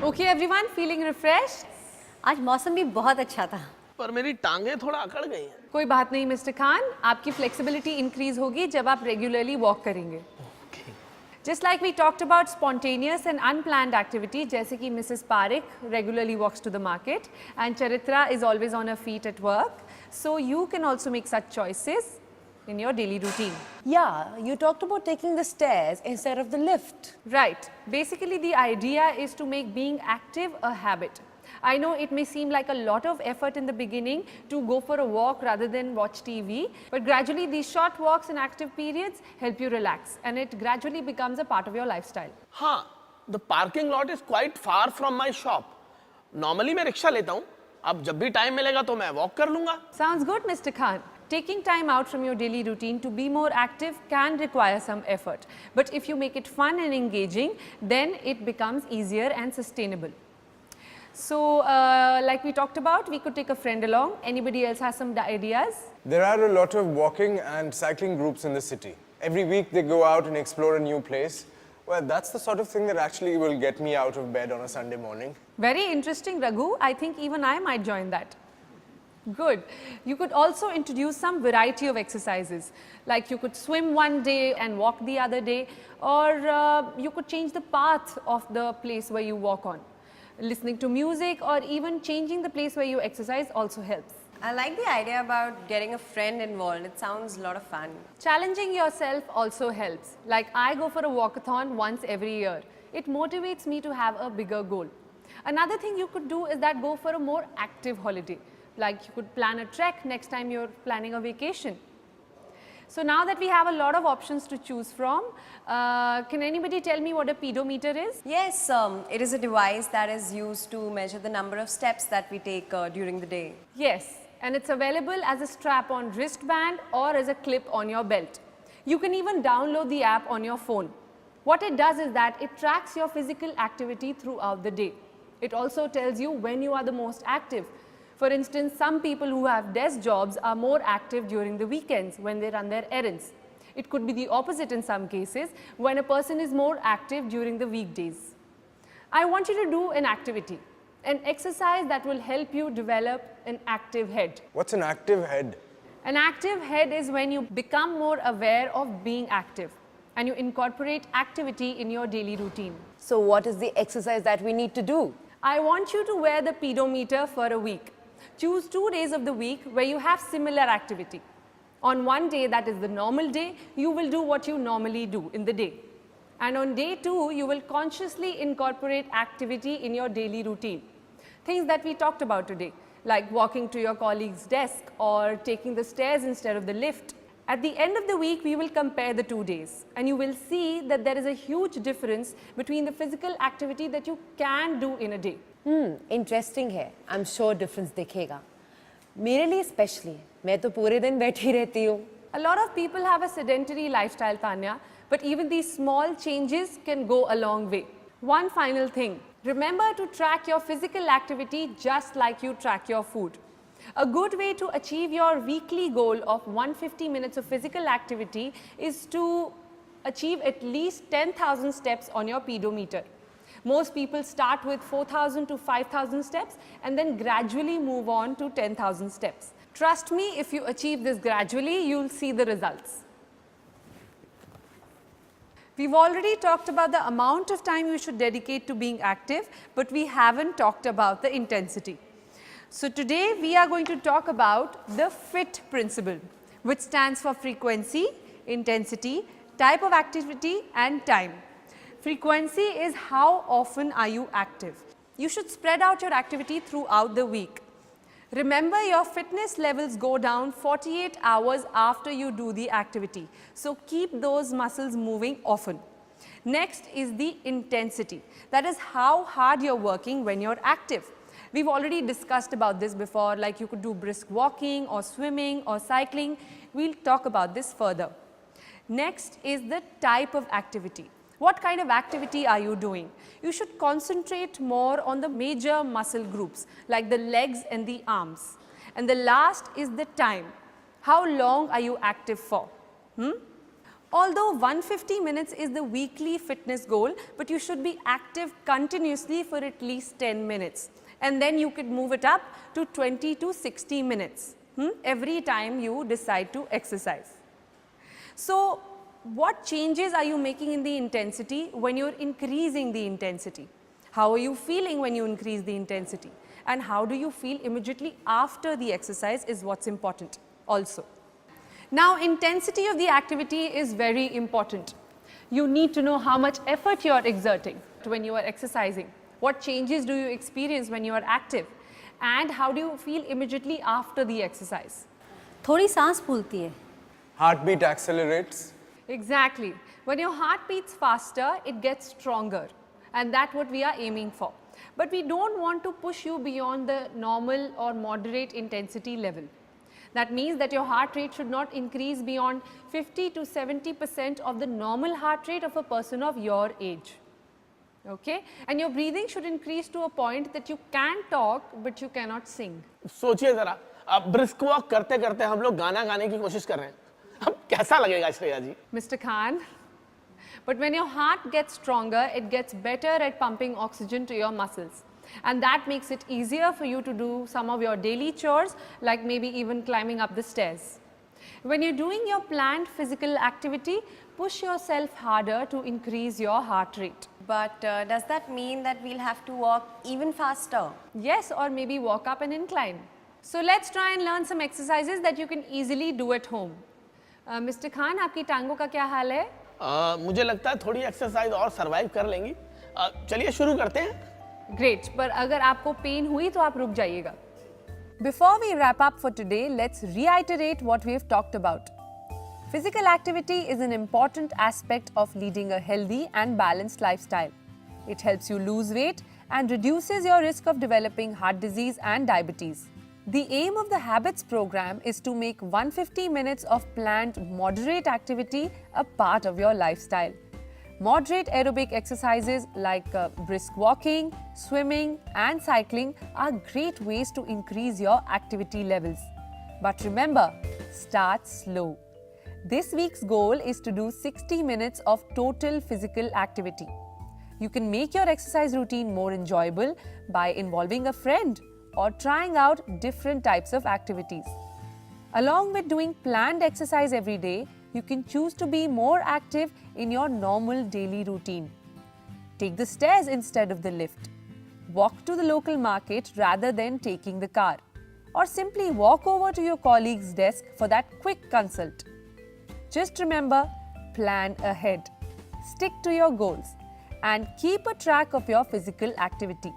Okay everyone, feeling refreshed? आज मौसम भी बहुत अच्छा था। पर मेरी टांगे थोड़ा अकड़ गई हैं। कोई बात नहीं मिस्टर खान, आपकी फ्लेक्सिबिलिटी इंक्रीज होगी जब आप रेगुलरली वॉक करेंगे। Just like we talked about spontaneous and unplanned activity, जैसे कि Mrs. Parekh regularly walks to the market and Charitra is always on her feet at work. So you can also make such choices in your daily routine. Yeah, you talked about taking the stairs instead of the lift. Right. Basically, the idea is to make being active a habit. I know it may seem like a lot of effort in the beginning to go for a walk rather than watch TV, but gradually these short walks and active periods help you relax and it gradually becomes a part of your lifestyle. हाँ, the parking lot is quite far from my shop. Normally मैं rickshaw लेता हूँ. अब जब भी time मिलेगा तो मैं वॉक कर लूँगा. Sounds good, Mr. Khan. Taking time out from your daily routine to be more active can require some effort. But if you make it fun and engaging, then it becomes easier and sustainable. So, like we talked about, we could take a friend along. Anybody else has some ideas? There are a lot of walking and cycling groups in the city. Every week they go out and explore a new place. Well, that's the sort of thing that actually will get me out of bed on a Sunday morning. Very interesting, Raghu. I think even I might join that. Good. You could also introduce some variety of exercises. Like you could swim one day and walk the other day, or you could change the path of the place where you walk on. Listening to music or even changing the place where you exercise also helps. I like the idea about getting a friend involved. It sounds a lot of fun. Challenging yourself also helps. Like I go for a walkathon once every year. It motivates me to have a bigger goal. Another thing you could do is that go for a more active holiday. Like you could plan a trek next time you're planning a vacation. So now that we have a lot of options to choose from, can anybody tell me what a pedometer is? Yes, it is a device that is used to measure the number of steps that we take during the day. Yes, and it's available as a strap-on wristband or as a clip on your belt. You can even download the app on your phone. What it does is that it tracks your physical activity throughout the day. It also tells you when you are the most active. For instance, some people who have desk jobs are more active during the weekends when they run their errands. It could be the opposite in some cases when a person is more active during the weekdays. I want you to do an activity, an exercise that will help you develop an active head. What's an active head? An active head is when you become more aware of being active and you incorporate activity in your daily routine. So what is the exercise that we need to do? I want you to wear the pedometer for a week. Choose 2 days of the week where you have similar activity. On one day, that is the normal day, you will do what you normally do in the day. And on day 2, you will consciously incorporate activity in your daily routine. Things that we talked about today, like walking to your colleague's desk or taking the stairs instead of the lift. At the end of the week, we will compare the 2 days and you will see that there is a huge difference between the physical activity that you can do in a day. Interesting है. I'm sure difference दिखेगा. मेरे लिए especially, मैं तो पूरे दिन बैठी रहती हूँ. A lot of people have a sedentary lifestyle, Tanya, but even these small changes can go a long way. One final thing, remember to track your physical activity just like you track your food. A good way to achieve your weekly goal of 150 minutes of physical activity is to achieve at least 10,000 steps on your pedometer. Most people start with 4,000 to 5,000 steps and then gradually move on to 10,000 steps. Trust me, if you achieve this gradually, you'll see the results. We've already talked about the amount of time you should dedicate to being active, but we haven't talked about the intensity. So today we are going to talk about the FIT principle, which stands for frequency, intensity, type of activity and time. Frequency is how often are you active. You should spread out your activity throughout the week. Remember, your fitness levels go down 48 hours after you do the activity. So keep those muscles moving often. Next is the intensity. That is how hard you're working when you're active. We've already discussed about this before, like you could do brisk walking or swimming or cycling. We'll talk about this further. Next is the type of activity. What kind of activity are you doing? You should concentrate more on the major muscle groups like the legs and the arms. And the last is the time. How long are you active for? Although 150 minutes is the weekly fitness goal, but you should be active continuously for at least 10 minutes. And then you could move it up to 20 to 60 minutes every time you decide to exercise. So, what changes are you making in the intensity when you're increasing the intensity? How are you feeling when you increase the intensity? And how do you feel immediately after the exercise is what's important also. Now, intensity of the activity is very important. You need to know how much effort you are exerting when you are exercising. What changes do you experience when you are active? And how do you feel immediately after the exercise? थोड़ी सांस फूलती है. Heartbeat accelerates. Exactly. When your heart beats faster, it gets stronger. And that's what we are aiming for. But we don't want to push you beyond the normal or moderate intensity level. That means that your heart rate should not increase beyond 50 to 70% of the normal heart rate of a person of your age. Okay? And your breathing should increase to a point that you can talk but you cannot sing. सोचिए जरा, अब brisk walk करते करते हम लोग गाना गाने की कोशिश कर रहे हैं. अब कैसा लगेगा श्रेया जी? Mr. Khan, but when your heart gets stronger, it gets better at pumping oxygen to your muscles. And that makes it easier for you to do some of your daily chores, like maybe even climbing up the stairs. When you're doing your planned physical activity, push yourself harder to increase your heart rate. But does that mean that we'll have to walk even faster? Yes, or maybe walk up an incline. So let's try and learn some exercises that you can easily do at home. Mr. Khan, आपकी टांगों का क्या हाल है? मुझे लगता है थोड़ी exercise और सरवाइव कर लेंगी. चलिए शुरू करते हैं. Great, पर अगर आपको पेन हुई तो आप रुक जाइएगा. Before we wrap up for today, let's reiterate what we have talked about. Physical activity is an important aspect of leading a healthy and balanced lifestyle. It helps you lose weight and reduces your risk of developing heart disease and diabetes. The aim of the Habits program is to make 150 minutes of planned moderate activity a part of your lifestyle. Moderate aerobic exercises like brisk walking, swimming and cycling are great ways to increase your activity levels. But remember, start slow. This week's goal is to do 60 minutes of total physical activity. You can make your exercise routine more enjoyable by involving a friend or trying out different types of activities. Along with doing planned exercise every day, you can choose to be more active in your normal daily routine. Take the stairs instead of the lift. Walk to the local market rather than taking the car. Or simply walk over to your colleague's desk for that quick consult. Just remember, plan ahead, stick to your goals, and keep a track of your physical activity.